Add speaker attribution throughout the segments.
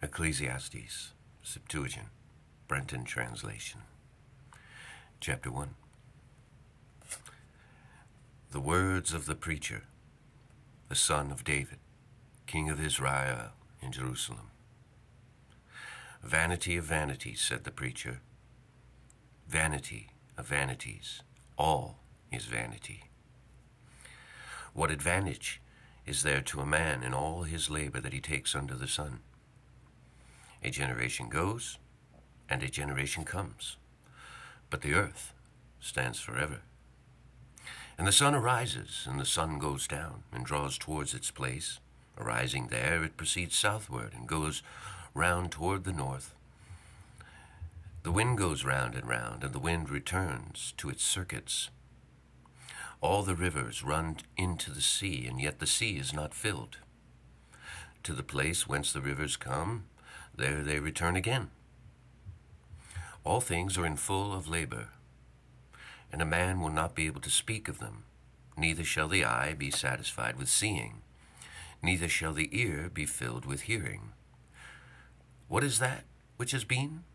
Speaker 1: Ecclesiastes, Septuagint, Brenton Translation. Chapter 1. The words of the preacher, the son of David, king of Israel in Jerusalem. Vanity of vanities, said the preacher. Vanity of vanities, all is vanity. What advantage is there to a man in all his labor that he takes under the sun? A generation goes, and a generation comes, but the earth stands forever. And the sun arises, and the sun goes down, and draws towards its place. Arising there, it proceeds southward, and goes round toward the north. The wind goes round, and the wind returns to its circuits. All the rivers run into the sea, and yet the sea is not filled. To the place whence the rivers come, there they return again. All things are in full of labor, and a man will not be able to speak of them. Neither shall the eye be satisfied with seeing, neither shall the ear be filled with hearing. What is that which has been?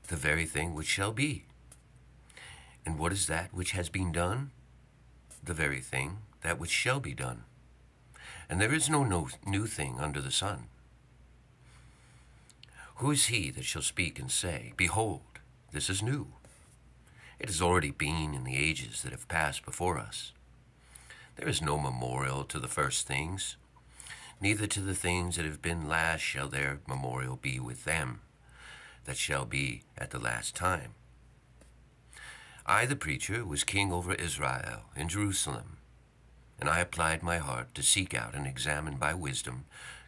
Speaker 1: The very thing which shall be. And what is that which has been done? The very thing, that which shall be done. And there is no new thing under the sun. Who is he that shall speak and say, Behold, this is new? It has already been in the ages that have passed before us. There is no memorial to the first things, neither to the things that have been last shall their memorial be with them that shall be at the last time. I, the preacher, was king over Israel in Jerusalem, and I applied my heart to seek out and examine by wisdom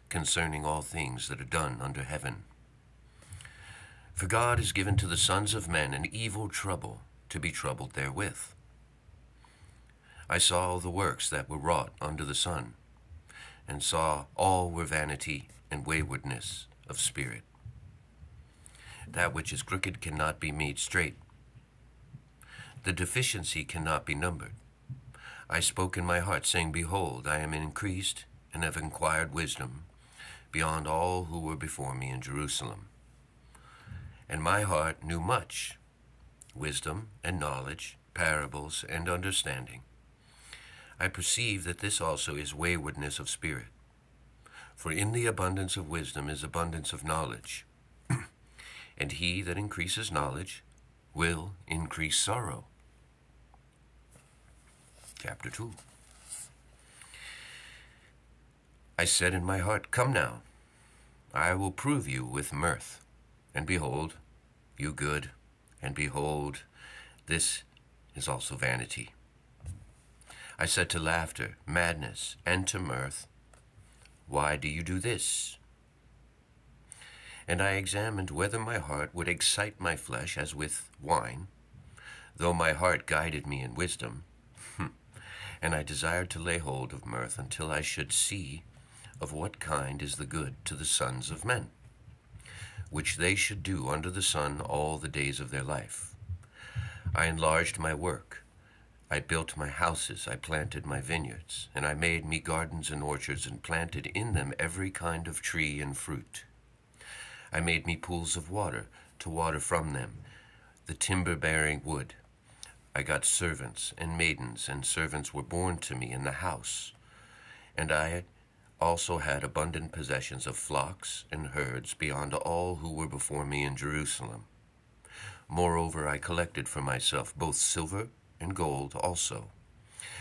Speaker 1: concerning all things that are done under heaven. For God has given to the sons of men an evil trouble to be troubled therewith. I saw all the works that were wrought under the sun, and saw all were vanity and waywardness of spirit. That which is crooked cannot be made straight. The deficiency cannot be numbered. I spoke in my heart, saying, Behold, I am increased and have acquired wisdom beyond all who were before me in Jerusalem. And my heart knew much, wisdom and knowledge, parables and understanding. I perceive that this also is waywardness of spirit. For in the abundance of wisdom is abundance of knowledge. And he that increases knowledge will increase sorrow. Chapter 2. I said in my heart, Come now, I will prove you with mirth. And behold, you good, and behold, this is also vanity. I said to laughter, madness, and to mirth, Why do you do this? And I examined whether my heart would excite my flesh as with wine, though my heart guided me in wisdom. And I desired to lay hold of mirth until I should see of what kind is the good to the sons of men, which they should do under the sun all the days of their life. I enlarged my work. I built my houses, I planted my vineyards, and I made me gardens and orchards, and planted in them every kind of tree and fruit. I made me pools of water, to water from them the timber-bearing wood. I got servants and maidens, and servants were born to me in the house. And I also had abundant possessions of flocks and herds beyond all who were before me in Jerusalem. Moreover, I collected for myself both silver and gold also,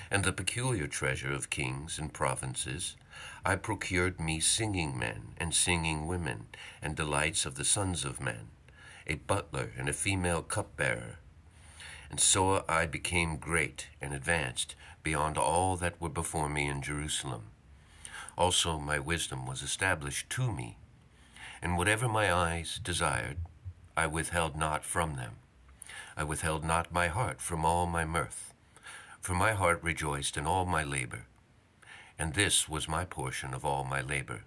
Speaker 1: and the peculiar treasure of kings and provinces. I procured me singing men and singing women, and delights of the sons of men, a butler and a female cupbearer. And so I became great and advanced beyond all that were before me in Jerusalem. Also my wisdom was established to me, and whatever my eyes desired, I withheld not from them. I withheld not my heart from all my mirth, for my heart rejoiced in all my labor. And this was my portion of all my labor.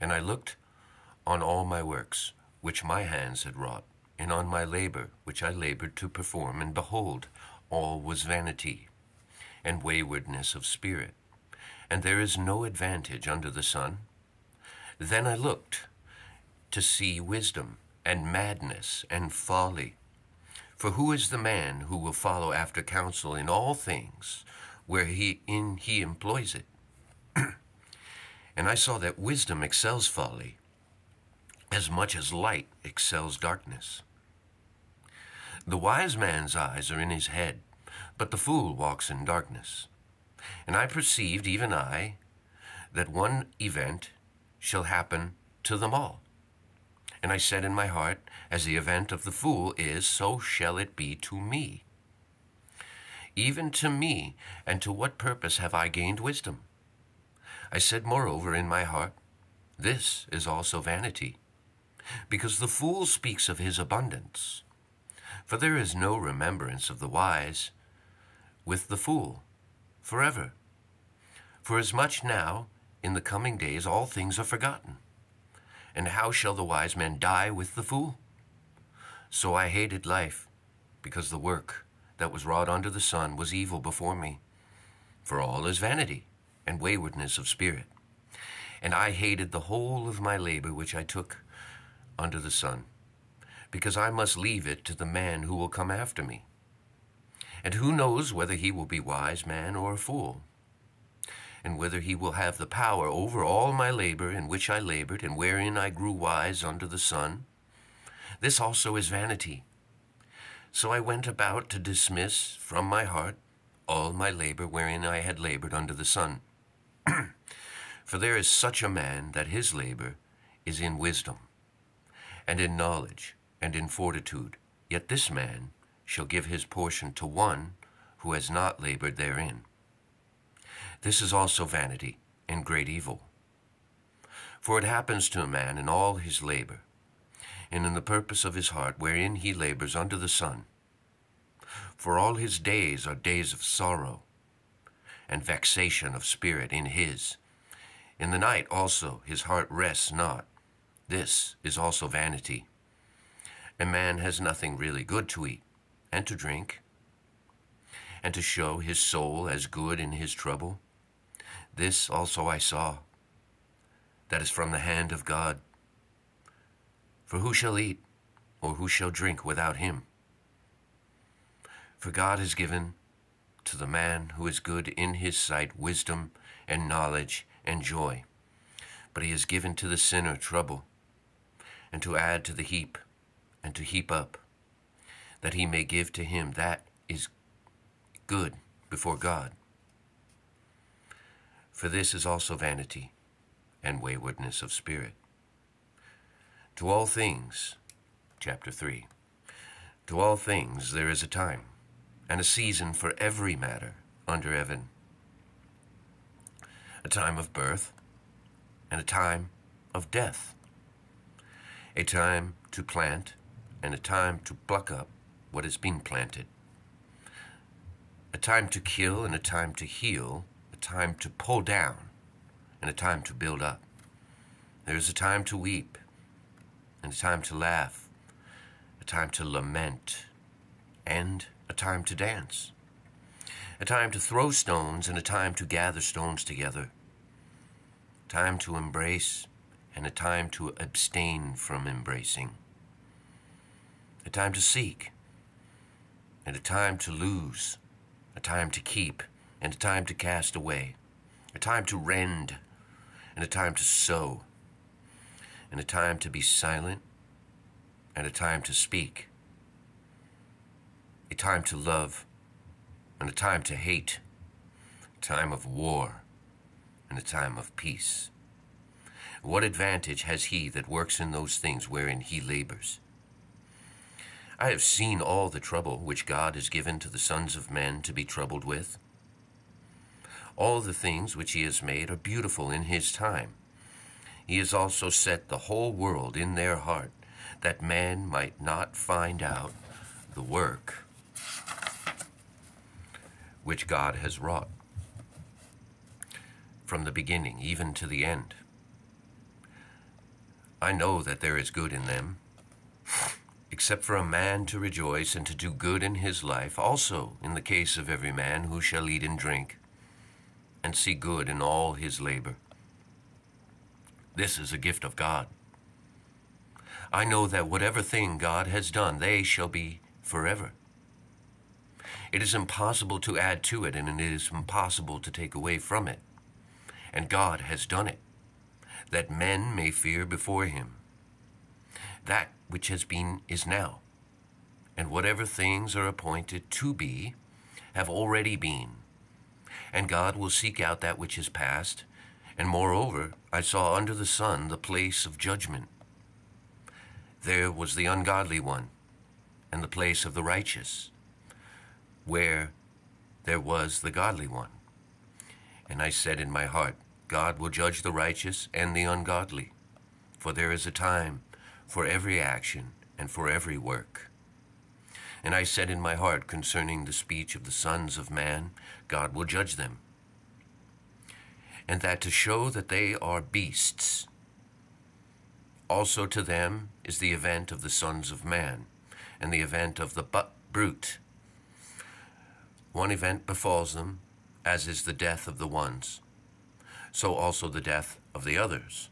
Speaker 1: And I looked on all my works, which my hands had wrought, and on my labor, which I labored to perform, and behold, all was vanity and waywardness of spirit, and there is no advantage under the sun. Then I looked, to see wisdom, and madness, and folly. For who is the man who will follow after counsel in all things, where he employs it? And I saw that wisdom excels folly, as much as light excels darkness. The wise man's eyes are in his head, but the fool walks in darkness. And I perceived, even I, that one event shall happen to them all. And I said in my heart, as the event of the fool is, so shall it be to me. Even to me, and to what purpose have I gained wisdom? I said moreover in my heart, this is also vanity, because the fool speaks of his abundance. For there is no remembrance of the wise with the fool forever. For as much now, in the coming days, all things are forgotten. And how shall the wise man die with the fool? So I hated life, because the work that was wrought under the sun was evil before me. For all is vanity and waywardness of spirit. And I hated the whole of my labor which I took under the sun, because I must leave it to the man who will come after me. And who knows whether he will be wise man or a fool, and whether he will have the power over all my labor in which I labored, and wherein I grew wise under the sun? This also is vanity. So I went about to dismiss from my heart all my labor wherein I had labored under the sun. For there is such a man that his labor is in wisdom, and in knowledge, and in fortitude. Yet this man shall give his portion to one who has not labored therein. This is also vanity and great evil. For it happens to a man in all his labor, and in the purpose of his heart wherein he labors under the sun. For all his days are days of sorrow and vexation of spirit in his. In the night also his heart rests not. This is also vanity. A man has nothing really good to eat and to drink, and to show his soul as good in his trouble. This also I saw, that is from the hand of God. For who shall eat, or who shall drink without him? For God has given to the man who is good in his sight wisdom and knowledge and joy. But he has given to the sinner trouble, and to add to the heap, and to heap up, that he may give to him that is good before God. For this is also vanity and waywardness of spirit. To all things, chapter 3, to all things there is a time, and a season for every matter under heaven. A time of birth, and a time of death. A time to plant, and a time to pluck up what has been planted. A time to kill, and a time to heal. A time to pull down, and a time to build up. There is a time to weep, and a time to laugh. A time to lament, and a time to dance. A time to throw stones, and a time to gather stones together. A time to embrace, and a time to abstain from embracing. A time to seek, and a time to lose. A time to keep, and a time to cast away. A time to rend, and a time to sow. And a time to be silent, and a time to speak. A time to love, and a time to hate. A time of war, and a time of peace. What advantage has he that works in those things wherein he labors? I have seen all the trouble which God has given to the sons of men to be troubled with. All the things which he has made are beautiful in his time. He has also set the whole world in their heart, that man might not find out the work which God has wrought, from the beginning even to the end. I know that there is good in them, except for a man to rejoice and to do good in his life, also in the case of every man who shall eat and drink, and see good in all his labor. This is a gift of God. I know that whatever thing God has done, they shall be forever. It is impossible to add to it, and it is impossible to take away from it. And God has done it, that men may fear before him. That which has been is now, and whatever things are appointed to be have already been. And God will seek out that which is past. And moreover, I saw under the sun the place of judgment. There was the ungodly one, and the place of the righteous, where there was the godly one. And I said in my heart, God will judge the righteous and the ungodly, for there is a time for every action and for every work. And I said in my heart concerning the speech of the sons of man, God will judge them. And that to show that they are beasts, also to them is the event of the sons of man, and the event of the brute. One event befalls them, as is the death of the ones, so also the death of the others.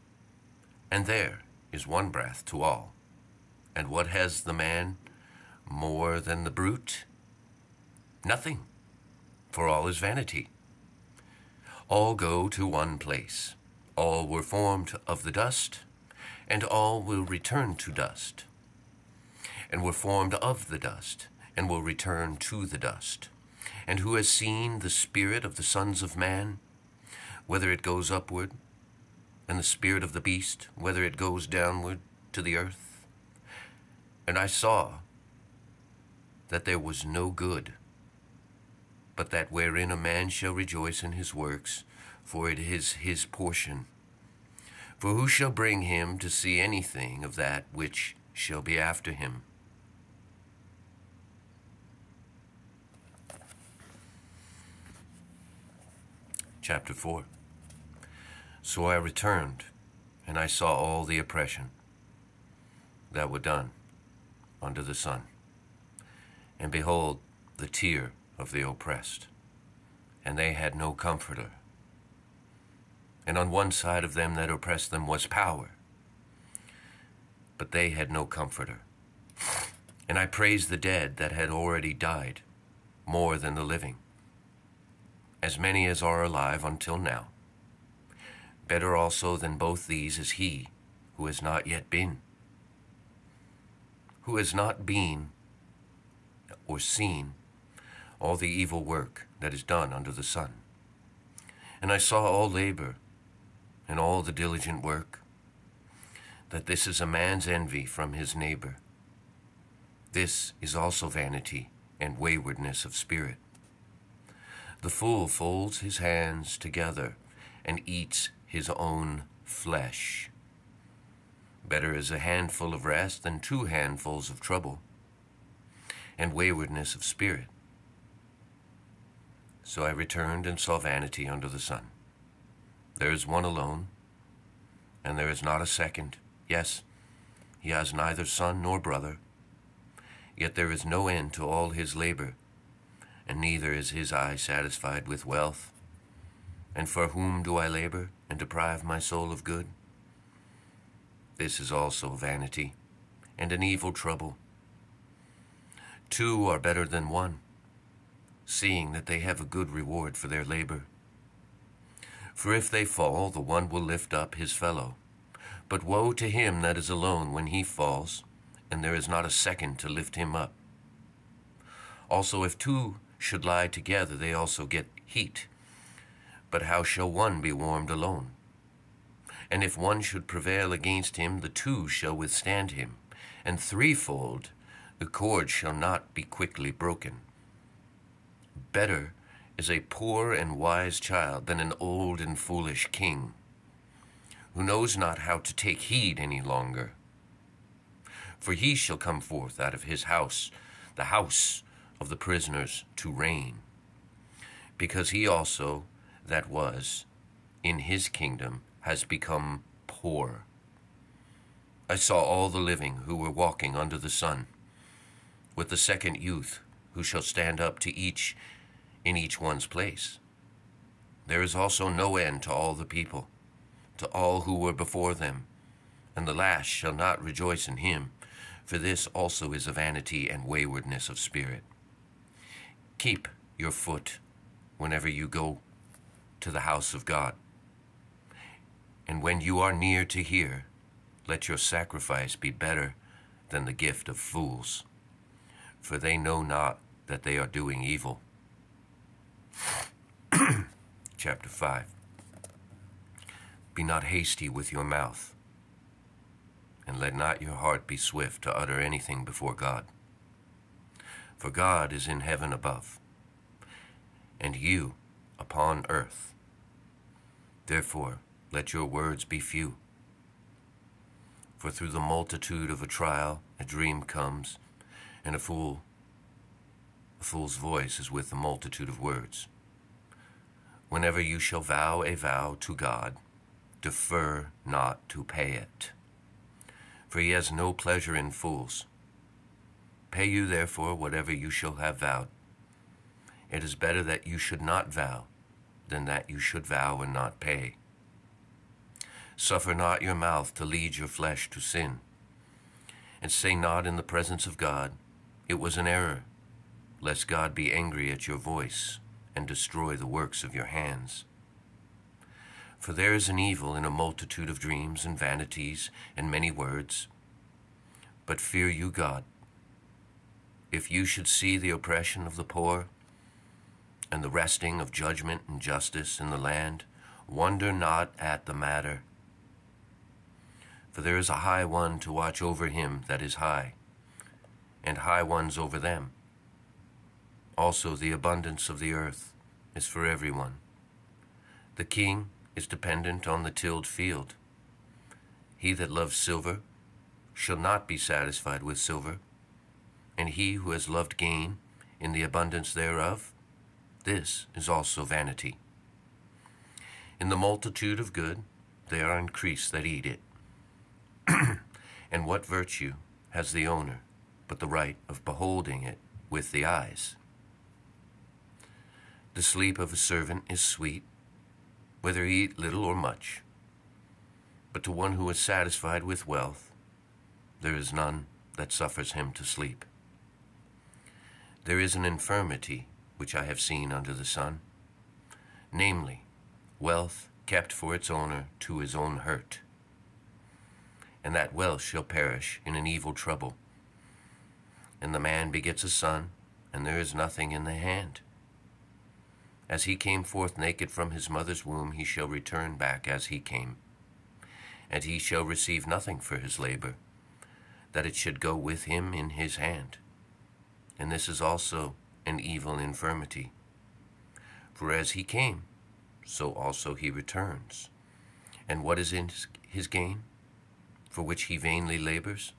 Speaker 1: And there is one breath to all. And what has the man more than the brute? Nothing, for all is vanity. All go to one place. All were formed of the dust, and all will return to dust. And were formed of the dust, and will return to the dust. And who has seen the spirit of the sons of man, whether it goes upward, and the spirit of the beast, whether it goes downward to the earth? And I saw that there was no good, but that wherein a man shall rejoice in his works, for it is his portion. For who shall bring him to see anything of that which shall be after him? Chapter 4. So I returned, and I saw all the oppression that were done under the sun. And behold, the tear of the oppressed, and they had no comforter. And on one side of them that oppressed them was power, but they had no comforter. And I praised the dead that had already died more than the living, as many as are alive until now. Better also than both these is he who has not yet been, who has not been or seen all the evil work that is done under the sun. And I saw all labor and all the diligent work, that this is a man's envy from his neighbor. This is also vanity and waywardness of spirit. The fool folds his hands together and eats his own flesh. Better is a handful of rest than 2 handfuls of trouble, and waywardness of spirit. So I returned and saw vanity under the sun. There is one alone, and there is not a second. Yes, he has neither son nor brother. Yet there is no end to all his labor, and neither is his eye satisfied with wealth. And for whom do I labor and deprive my soul of good? This is also vanity, and an evil trouble. 2 are better than 1, seeing that they have a good reward for their labor. For if they fall, the one will lift up his fellow. But woe to him that is alone when he falls, and there is not a second to lift him up. Also, if 2 should lie together, they also get heat. But how shall one be warmed alone? And if one should prevail against him, the 2 shall withstand him. And threefold, the cord shall not be quickly broken. Better is a poor and wise child than an old and foolish king, who knows not how to take heed any longer. For he shall come forth out of his house, the house of the prisoners, to reign, because he also that was in his kingdom has become poor. I saw all the living who were walking under the sun, with the second youth, who shall stand up to each in each one's place. There is also no end to all the people, to all who were before them, and the last shall not rejoice in him, for this also is a vanity and waywardness of spirit. Keep your foot whenever you go to the house of God. And when you are near to hear, let your sacrifice be better than the gift of fools, for they know not that they are doing evil. Chapter 5. Be not hasty with your mouth, and let not your heart be swift to utter anything before God. For God is in heaven above, and you upon earth. Therefore, let your words be few. For through the multitude of a trial, a dream comes, and a fool's voice is with the multitude of words. Whenever you shall vow a vow to God, defer not to pay it, for he has no pleasure in fools. Pay you therefore whatever you shall have vowed. It is better that you should not vow than that you should vow and not pay. Suffer not your mouth to lead your flesh to sin, and say not in the presence of God, it was an error, lest God be angry at your voice and destroy the works of your hands. For there is an evil in a multitude of dreams and vanities and many words. But fear you God. If you should see the oppression of the poor, and the resting of judgment and justice in the land, wonder not at the matter. For there is a high one to watch over him that is high, and high ones over them. Also the abundance of the earth is for everyone. The king is dependent on the tilled field. He that loves silver shall not be satisfied with silver, and he who has loved gain in the abundance thereof, this is also vanity. In the multitude of good there are increase that eat it. And what virtue has the owner but the right of beholding it with the eyes? The sleep of a servant is sweet, whether he eat little or much. But to one who is satisfied with wealth, there is none that suffers him to sleep. There is an infirmity which I have seen under the sun, namely, wealth kept for its owner to his own hurt. And that wealth shall perish in an evil trouble. And the man begets a son, and there is nothing in the hand. As he came forth naked from his mother's womb, he shall return back as he came. And he shall receive nothing for his labor, that it should go with him in his hand. And this is also an evil infirmity. For as he came, so also he returns. And what is in his gain, for which he vainly labors?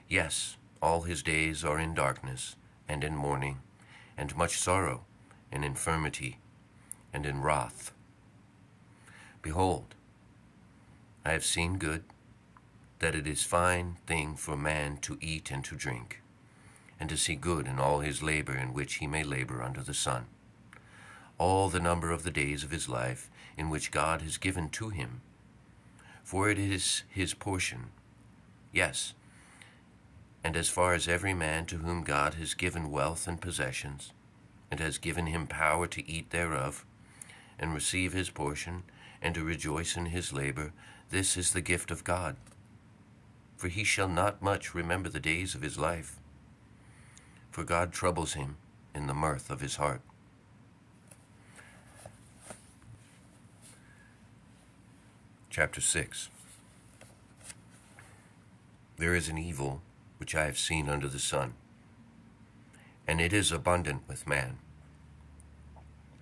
Speaker 1: Yes, all his days are in darkness, and in mourning, and much sorrow, and infirmity, and in wrath. Behold, I have seen good, that it is fine thing for man to eat and to drink, and to see good in all his labor in which he may labor under the sun, all the number of the days of his life in which God has given to him. For it is his portion, yes, and as far as every man to whom God has given wealth and possessions, and has given him power to eat thereof, and receive his portion, and to rejoice in his labor, this is the gift of God. For he shall not much remember the days of his life, for God troubles him in the mirth of his heart. Chapter 6. There is an evil which I have seen under the sun, and it is abundant with man.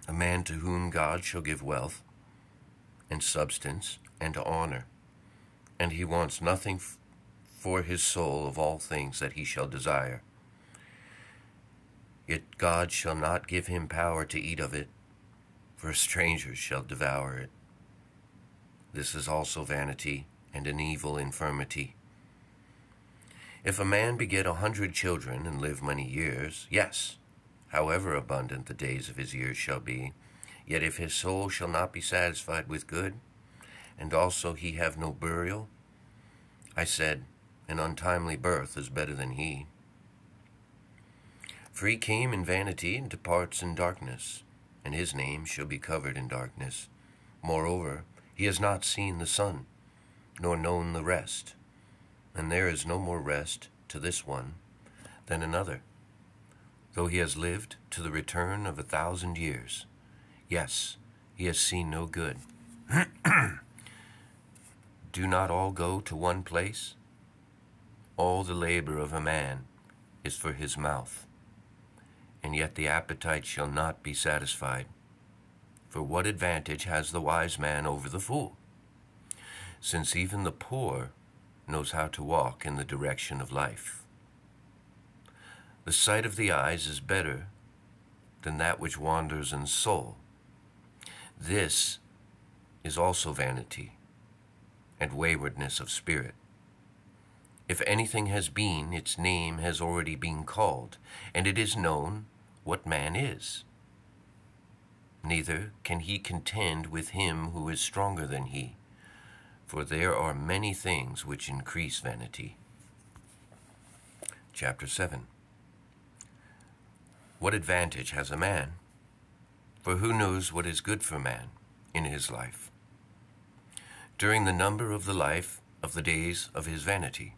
Speaker 1: A man to whom God shall give wealth, and substance, and honor, and he wants nothing for his soul of all things that he shall desire. Yet God shall not give him power to eat of it, for strangers shall devour it. This is also vanity and an evil infirmity. If a man beget 100 children and live many years, yes, however abundant the days of his years shall be, yet if his soul shall not be satisfied with good, and also he have no burial? I said, An untimely birth is better than he. For he came in vanity and departs in darkness, and his name shall be covered in darkness. Moreover, he has not seen the sun, nor known the rest. And there is no more rest to this one than another, though he has lived to the return of 1,000 years. Yes, he has seen no good. Do not all go to one place? All the labor of a man is for his mouth, and yet the appetite shall not be satisfied. For what advantage has the wise man over the fool? Since even the poor knows how to walk in the direction of life. The sight of the eyes is better than that which wanders in soul. This is also vanity and waywardness of spirit. If anything has been, its name has already been called, and it is known what man is. Neither can he contend with him who is stronger than he, for there are many things which increase vanity. Chapter 7. What advantage has a man? For who knows what is good for man in his life, during the number of the life of the days of his vanity?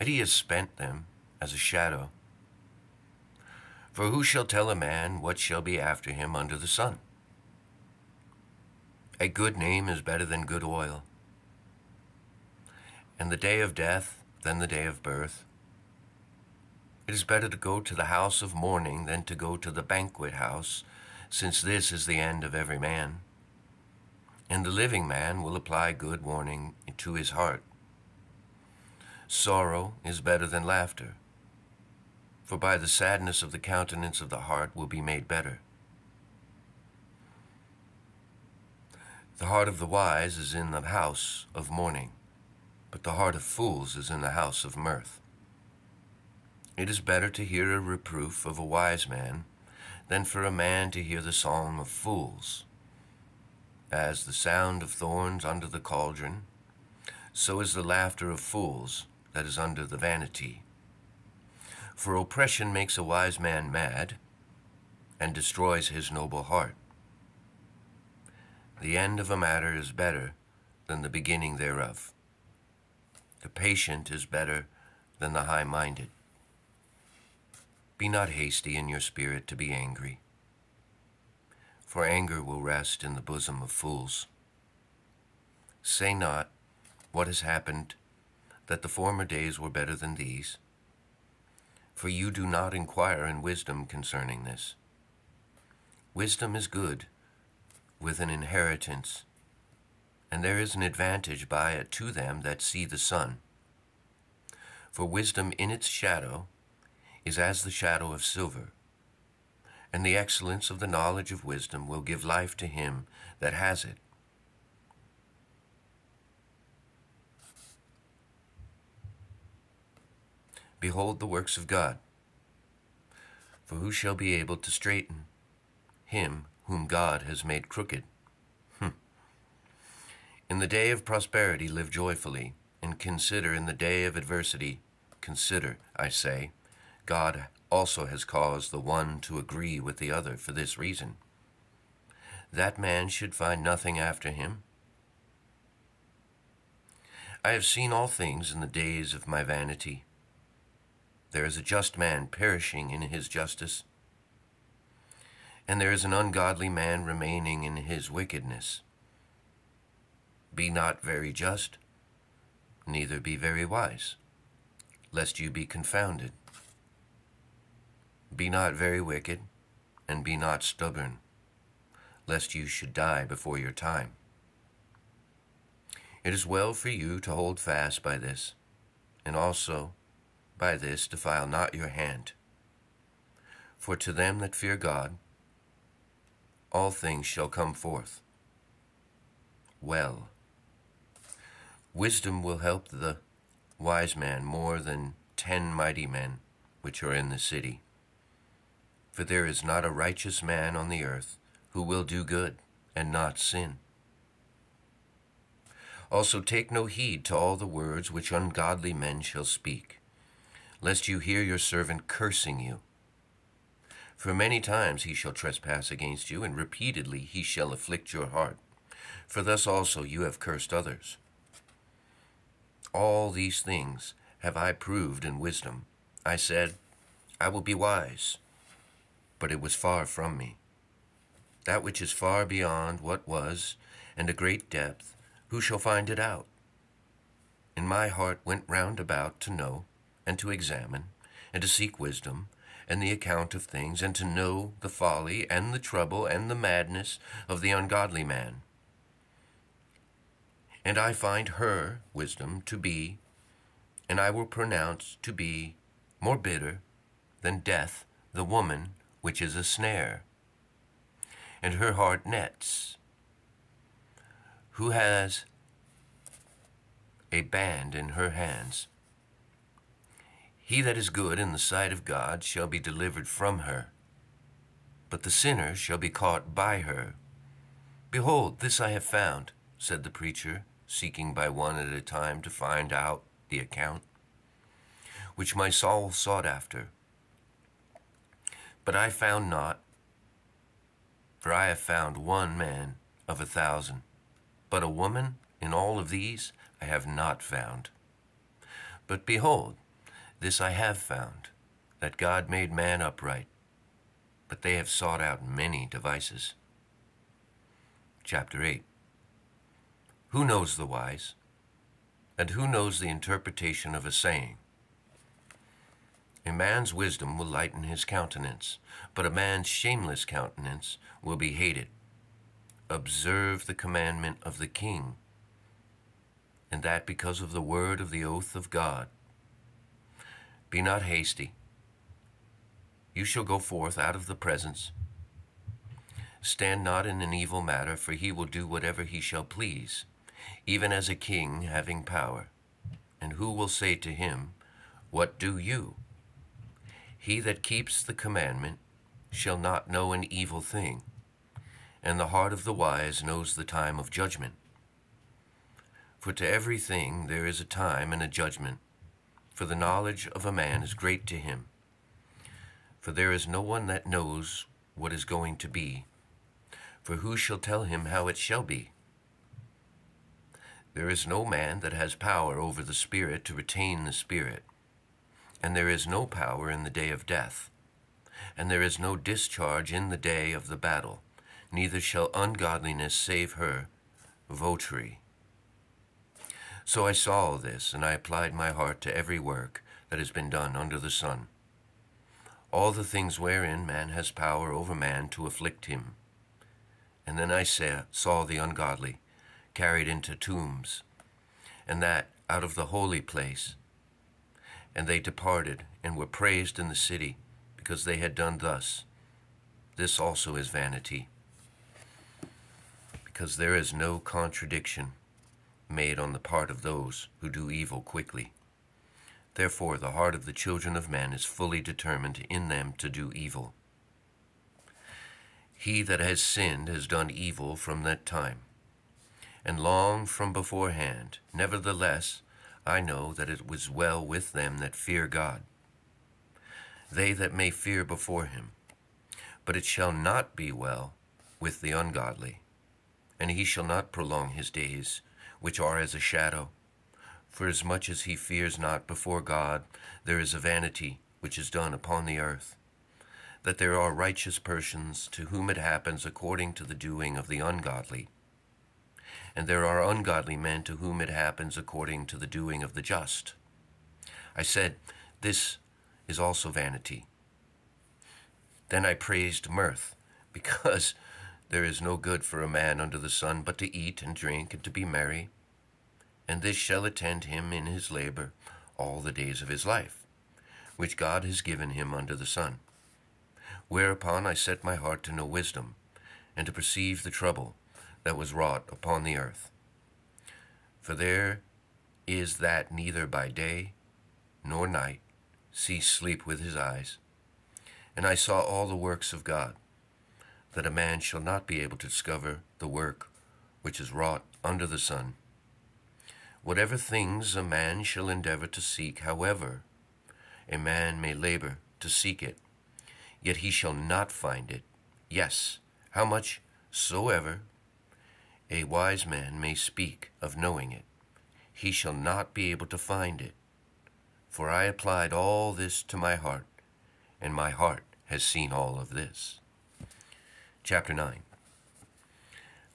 Speaker 1: And he has spent them as a shadow. For who shall tell a man what shall be after him under the sun? A good name is better than good oil, and the day of death than the day of birth. It is better to go to the house of mourning than to go to the banquet house, since this is the end of every man. And the living man will apply good warning to his heart. Sorrow is better than laughter, for by the sadness of the countenance of the heart will be made better. The heart of the wise is in the house of mourning, but the heart of fools is in the house of mirth. It is better to hear a reproof of a wise man than for a man to hear the song of fools. As the sound of thorns under the cauldron, so is the laughter of fools that is under the vanity. For oppression makes a wise man mad, and destroys his noble heart. The end of a matter is better than the beginning thereof. The patient is better than the high-minded. Be not hasty in your spirit to be angry, for anger will rest in the bosom of fools. Say not, what has happened, that the former days were better than these? For you do not inquire in wisdom concerning this. Wisdom is good, with an inheritance, and there is an advantage by it to them that see the sun. For wisdom in its shadow is as the shadow of silver, and the excellence of the knowledge of wisdom will give life to him that has it. Behold the works of God, for who shall be able to straighten him whom God has made crooked? In the day of prosperity live joyfully, and consider in the day of adversity. Consider, I say, God also has caused the one to agree with the other for this reason, that man should find nothing after him. I have seen all things in the days of my vanity. There is a just man perishing in his justice, and there is an ungodly man remaining in his wickedness. Be not very just, neither be very wise, lest you be confounded. Be not very wicked, and be not stubborn, lest you should die before your time. It is well for you to hold fast by this, and also by this defile not your hand. For to them that fear God, all things shall come forth well. Wisdom will help the wise man more than 10 mighty men which are in the city. For there is not a righteous man on the earth who will do good and not sin. Also take no heed to all the words which ungodly men shall speak, lest you hear your servant cursing you. For many times he shall trespass against you, and repeatedly he shall afflict your heart. For thus also you have cursed others. All these things have I proved in wisdom. I said, I will be wise, but it was far from me. That which is far beyond what was, and a great depth, who shall find it out? And my heart went round about to know, and to examine, and to seek wisdom, and the account of things, and to know the folly, and the trouble, and the madness of the ungodly man. And I find her, wisdom, to be, and I will pronounce to be, more bitter than death, the woman which is a snare. And her heart nets. Who has a band in her hands? He that is good in the sight of God shall be delivered from her, but the sinner shall be caught by her. Behold, this I have found, said the preacher, seeking by one at a time to find out the account, which my soul sought after. But I found not, for I have found one man of 1,000, but a woman in all of these I have not found. But behold, this I have found, that God made man upright, but they have sought out many devices. Chapter 8. Who knows the wise? And who knows the interpretation of a saying? A man's wisdom will lighten his countenance, but a man's shameless countenance will be hated. Observe the commandment of the king, and that because of the word of the oath of God. Be not hasty. You shall go forth out of the presence. Stand not in an evil matter, for he will do whatever he shall please, even as a king having power. And who will say to him, What do you? He that keeps the commandment shall not know an evil thing, and the heart of the wise knows the time of judgment. For to everything there is a time and a judgment, for the knowledge of a man is great to him. For there is no one that knows what is going to be, for who shall tell him how it shall be? There is no man that has power over the Spirit to retain the Spirit, and there is no power in the day of death, and there is no discharge in the day of the battle, neither shall ungodliness save her votary. So I saw all this, and I applied my heart to every work that has been done under the sun. All the things wherein man has power over man to afflict him. And then I saw the ungodly carried into tombs, and that out of the holy place. And they departed, and were praised in the city, because they had done thus. This also is vanity, because there is no contradiction made on the part of those who do evil quickly. Therefore the heart of the children of men is fully determined in them to do evil. He that has sinned has done evil from that time, and long from beforehand. Nevertheless, I know that it was well with them that fear God, they that may fear before him. But it shall not be well with the ungodly, and he shall not prolong his days, which are as a shadow. For as much as he fears not before God, there is a vanity which is done upon the earth, that there are righteous persons to whom it happens according to the doing of the ungodly, and there are ungodly men to whom it happens according to the doing of the just. I said, This is also vanity. Then I praised mirth, because there is no good for a man under the sun but to eat and drink and to be merry, and this shall attend him in his labor all the days of his life, which God has given him under the sun. Whereupon I set my heart to know wisdom, and to perceive the trouble that was wrought upon the earth. For there is that neither by day nor night cease sleep with his eyes. And I saw all the works of God, that a man shall not be able to discover the work which is wrought under the sun. Whatever things a man shall endeavor to seek, however a man may labor to seek it, yet he shall not find it. Yes, how much soever a wise man may speak of knowing it, he shall not be able to find it. For I applied all this to my heart, and my heart has seen all of this. Chapter 9.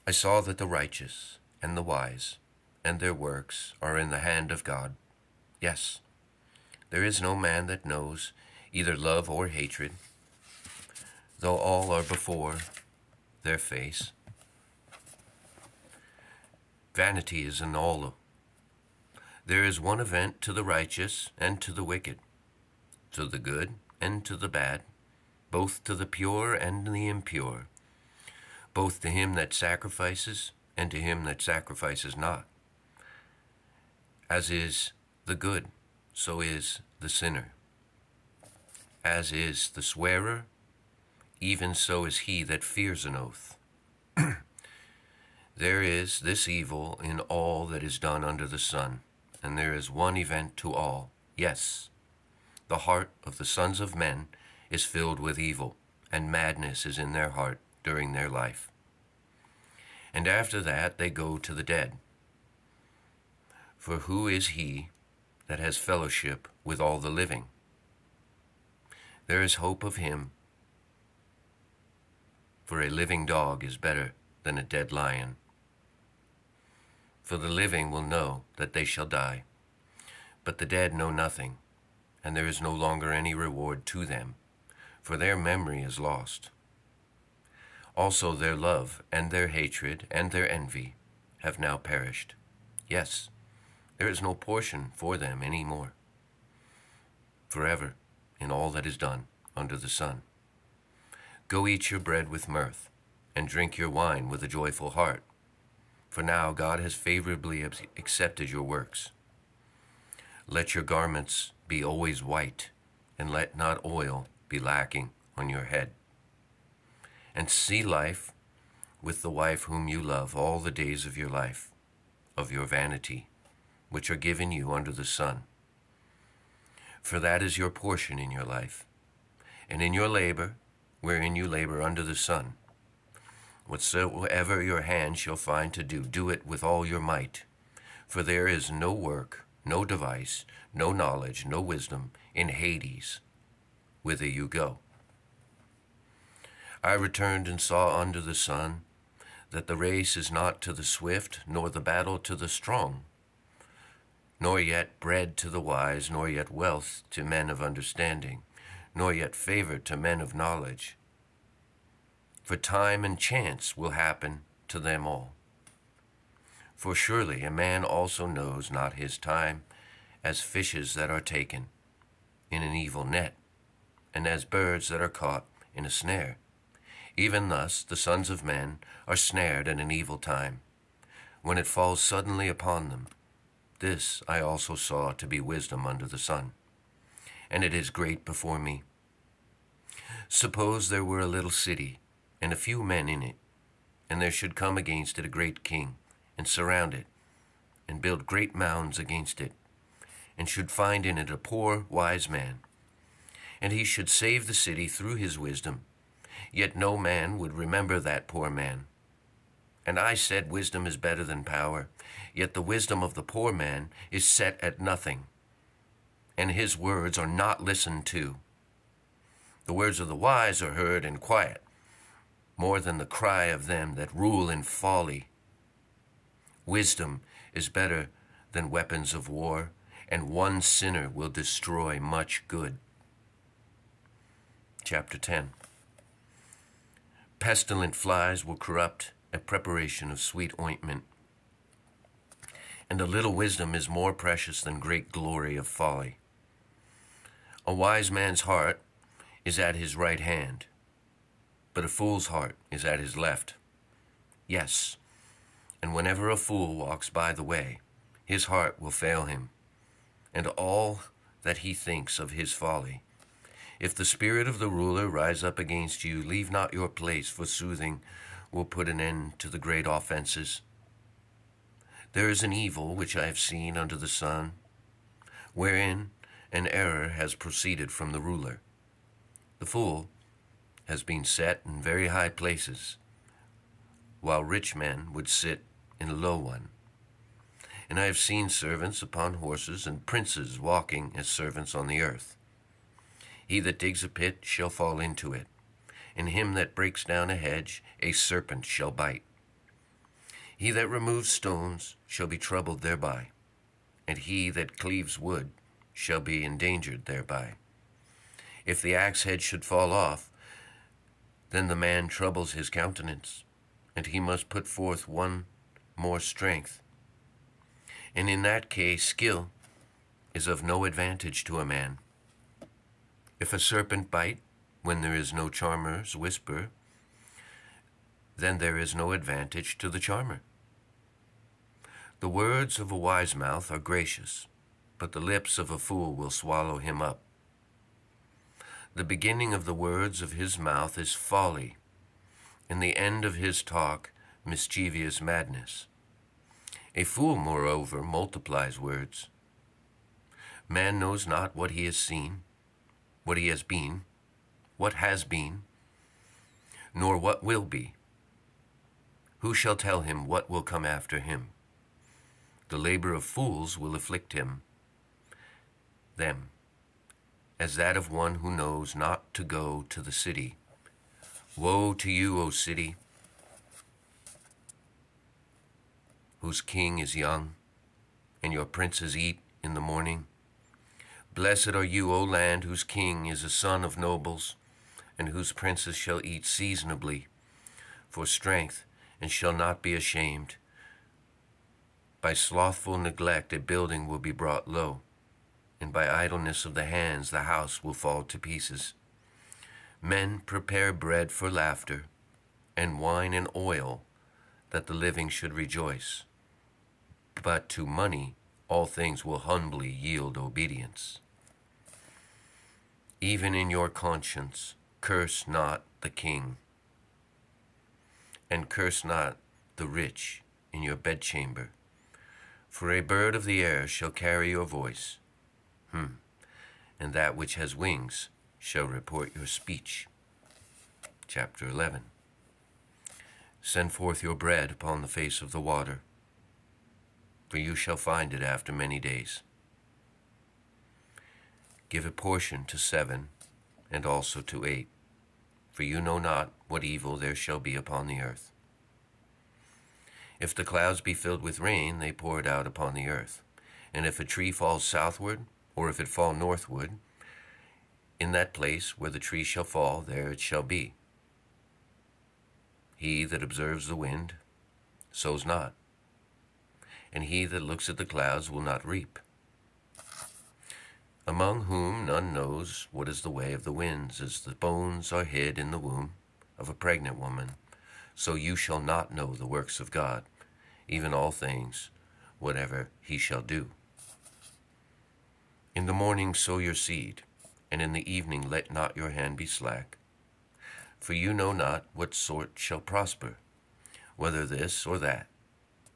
Speaker 1: I saw that the righteous and the wise and their works are in the hand of God. Yes, there is no man that knows either love or hatred, though all are before their face. Vanity is in all. There is one event to the righteous and to the wicked, to the good and to the bad, both to the pure and the impure, both to him that sacrifices and to him that sacrifices not. As is the good, so is the sinner. As is the swearer, even so is he that fears an oath. There is this evil in all that is done under the sun, and there is one event to all. Yes, the heart of the sons of men is filled with evil, and madness is in their heart during their life. And after that they go to the dead. For who is he that has fellowship with all the living? There is hope of him, for a living dog is better than a dead lion. For the living will know that they shall die, but the dead know nothing, and there is no longer any reward to them, for their memory is lost. Also their love and their hatred and their envy have now perished. Yes, there is no portion for them any more, forever in all that is done under the sun. Go eat your bread with mirth, and drink your wine with a joyful heart, for now God has favorably accepted your works. Let your garments be always white, and let not oil be lacking on your head. And see life with the wife whom you love all the days of your life, of your vanity, which are given you under the sun. For that is your portion in your life, and in your labor, wherein you labor under the sun. Whatsoever your hand shall find to do, do it with all your might. For there is no work, no device, no knowledge, no wisdom in Hades, whither you go. I returned and saw under the sun that the race is not to the swift, nor the battle to the strong, nor yet bread to the wise, nor yet wealth to men of understanding, nor yet favor to men of knowledge. For time and chance will happen to them all. For surely a man also knows not his time, as fishes that are taken in an evil net, and as birds that are caught in a snare. Even thus the sons of men are snared in an evil time, when it falls suddenly upon them. This I also saw to be wisdom under the sun, and it is great before me. Suppose there were a little city, and a few men in it, and there should come against it a great king, and surround it, and build great mounds against it, and should find in it a poor wise man, and he should save the city through his wisdom, yet no man would remember that poor man. And I said, wisdom is better than power, yet the wisdom of the poor man is set at nothing, and his words are not listened to. The words of the wise are heard in quiet, more than the cry of them that rule in folly. Wisdom is better than weapons of war, and one sinner will destroy much good. Chapter 10. Pestilent flies will corrupt a preparation of sweet ointment, and a little wisdom is more precious than great glory of folly. A wise man's heart is at his right hand, but a fool's heart is at his left. Yes, and whenever a fool walks by the way, his heart will fail him, and all that he thinks of his folly. If the spirit of the ruler rise up against you, leave not your place, for soothing will put an end to the great offenses. There is an evil which I have seen under the sun, wherein an error has proceeded from the ruler. The fool has been set in very high places, while rich men would sit in a low one. And I have seen servants upon horses, and princes walking as servants on the earth. He that digs a pit shall fall into it, and him that breaks down a hedge a serpent shall bite. He that removes stones shall be troubled thereby, and he that cleaves wood shall be endangered thereby. If the axe head should fall off, then the man troubles his countenance, and he must put forth one more strength. And in that case skill is of no advantage to a man. If a serpent bite when there is no charmer's whisper, then there is no advantage to the charmer. The words of a wise mouth are gracious, but the lips of a fool will swallow him up. The beginning of the words of his mouth is folly, and the end of his talk mischievous madness. A fool, moreover, multiplies words. Man knows not what he has seen, what he has been, nor what will be. Who shall tell him what will come after him? The labor of fools will afflict them, as that of one who knows not to go to the city. Woe to you, O city, whose king is young, and your princes eat in the morning. Blessed are you, O land, whose king is a son of nobles, and whose princes shall eat seasonably for strength, and shall not be ashamed. By slothful neglect a building will be brought low, and by idleness of the hands the house will fall to pieces. Men prepare bread for laughter, and wine and oil, that the living should rejoice. But to money all things will humbly yield obedience. Even in your conscience curse not the king, and curse not the rich in your bedchamber. For a bird of the air shall carry your voice, and that which has wings shall report your speech. Chapter 11. Send forth your bread upon the face of the water, for you shall find it after many days. Give a portion to 7, and also to 8, for you know not what evil there shall be upon the earth. If the clouds be filled with rain, they pour it out upon the earth. And if a tree falls southward, or if it fall northward, in that place where the tree shall fall, there it shall be. He that observes the wind sows not, and he that looks at the clouds will not reap. Among whom none knows what is the way of the winds, as the bones are hid in the womb of a pregnant woman, so you shall not know the works of God, even all things, whatever he shall do. In the morning sow your seed, and in the evening let not your hand be slack. For you know not what sort shall prosper, whether this or that,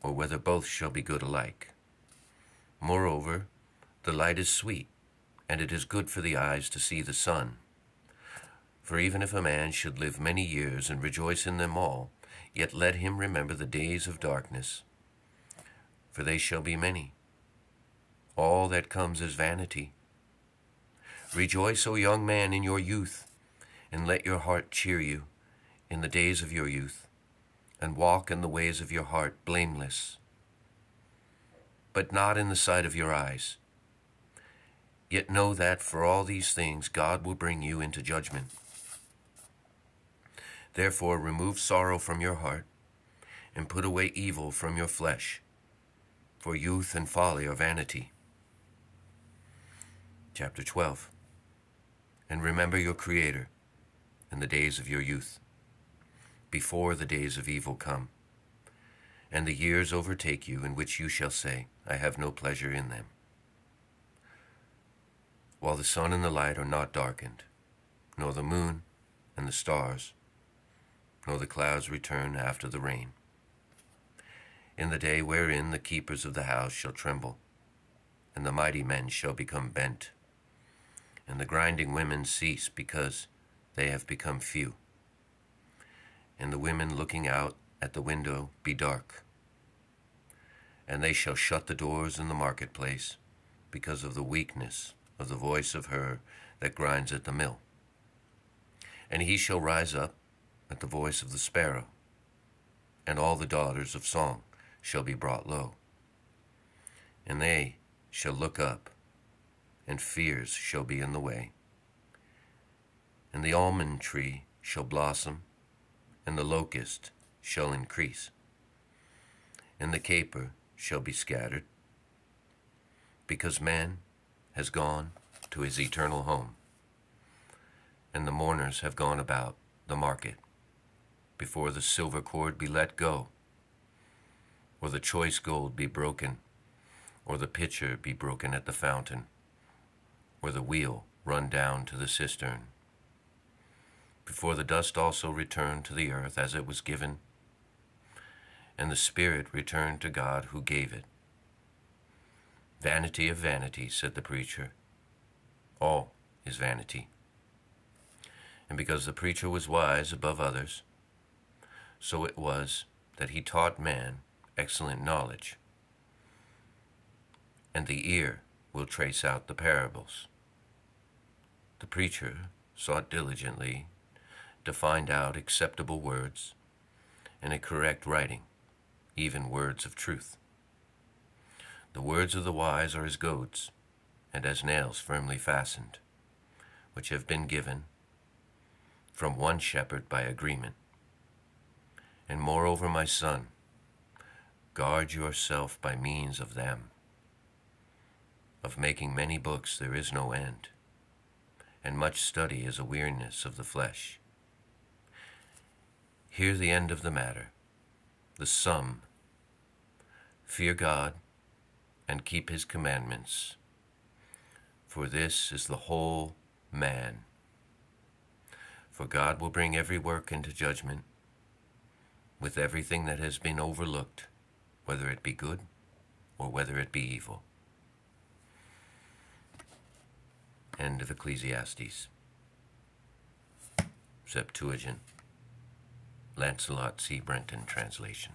Speaker 1: or whether both shall be good alike. Moreover, the light is sweet, and it is good for the eyes to see the sun. For even if a man should live many years and rejoice in them all, yet let him remember the days of darkness, for they shall be many. All that comes is vanity. Rejoice, O young man, in your youth, and let your heart cheer you in the days of your youth, and walk in the ways of your heart blameless, but not in the sight of your eyes. Yet know that for all these things God will bring you into judgment. Therefore remove sorrow from your heart, and put away evil from your flesh, for youth and folly are vanity. Chapter 12. And remember your Creator in the days of your youth, before the days of evil come, and the years overtake you in which you shall say, I have no pleasure in them. While the sun and the light are not darkened, nor the moon and the stars, nor the clouds return after the rain. in the day wherein the keepers of the house shall tremble, and the mighty men shall become bent, and the grinding women cease because they have become few, and the women looking out at the window be dark. And they shall shut the doors in the marketplace because of the weakness of the voice of her that grinds at the mill. And he shall rise up at the voice of the sparrow, and all the daughters of song shall be brought low. And they shall look up, and fears shall be in the way. And the almond tree shall blossom, and the locust shall increase, and the caper shall be scattered, because man has gone to his eternal home, and the mourners have gone about the market, before the silver cord be let go, or the choice gold be broken, or the pitcher be broken at the fountain, or the wheel run down to the cistern, before the dust also return to the earth as it was given, and the spirit return to God who gave it. Vanity of vanities, said the preacher. All is vanity. And because the preacher was wise above others, so it was that he taught man excellent knowledge. And the ear will trace out the parables. The preacher sought diligently to find out acceptable words and a correct writing, even words of truth. The words of the wise are as goads, and as nails firmly fastened, which have been given from one shepherd by agreement. And moreover, my son, guard yourself by means of them. Of making many books there is no end, and much study is a weariness of the flesh. Hear the end of the matter, the sum: fear God and keep his commandments, for this is the whole man. For God will bring every work into judgment with everything that has been overlooked, whether it be good or whether it be evil. End of Ecclesiastes. Septuagint, Lancelot C. Brenton Translation.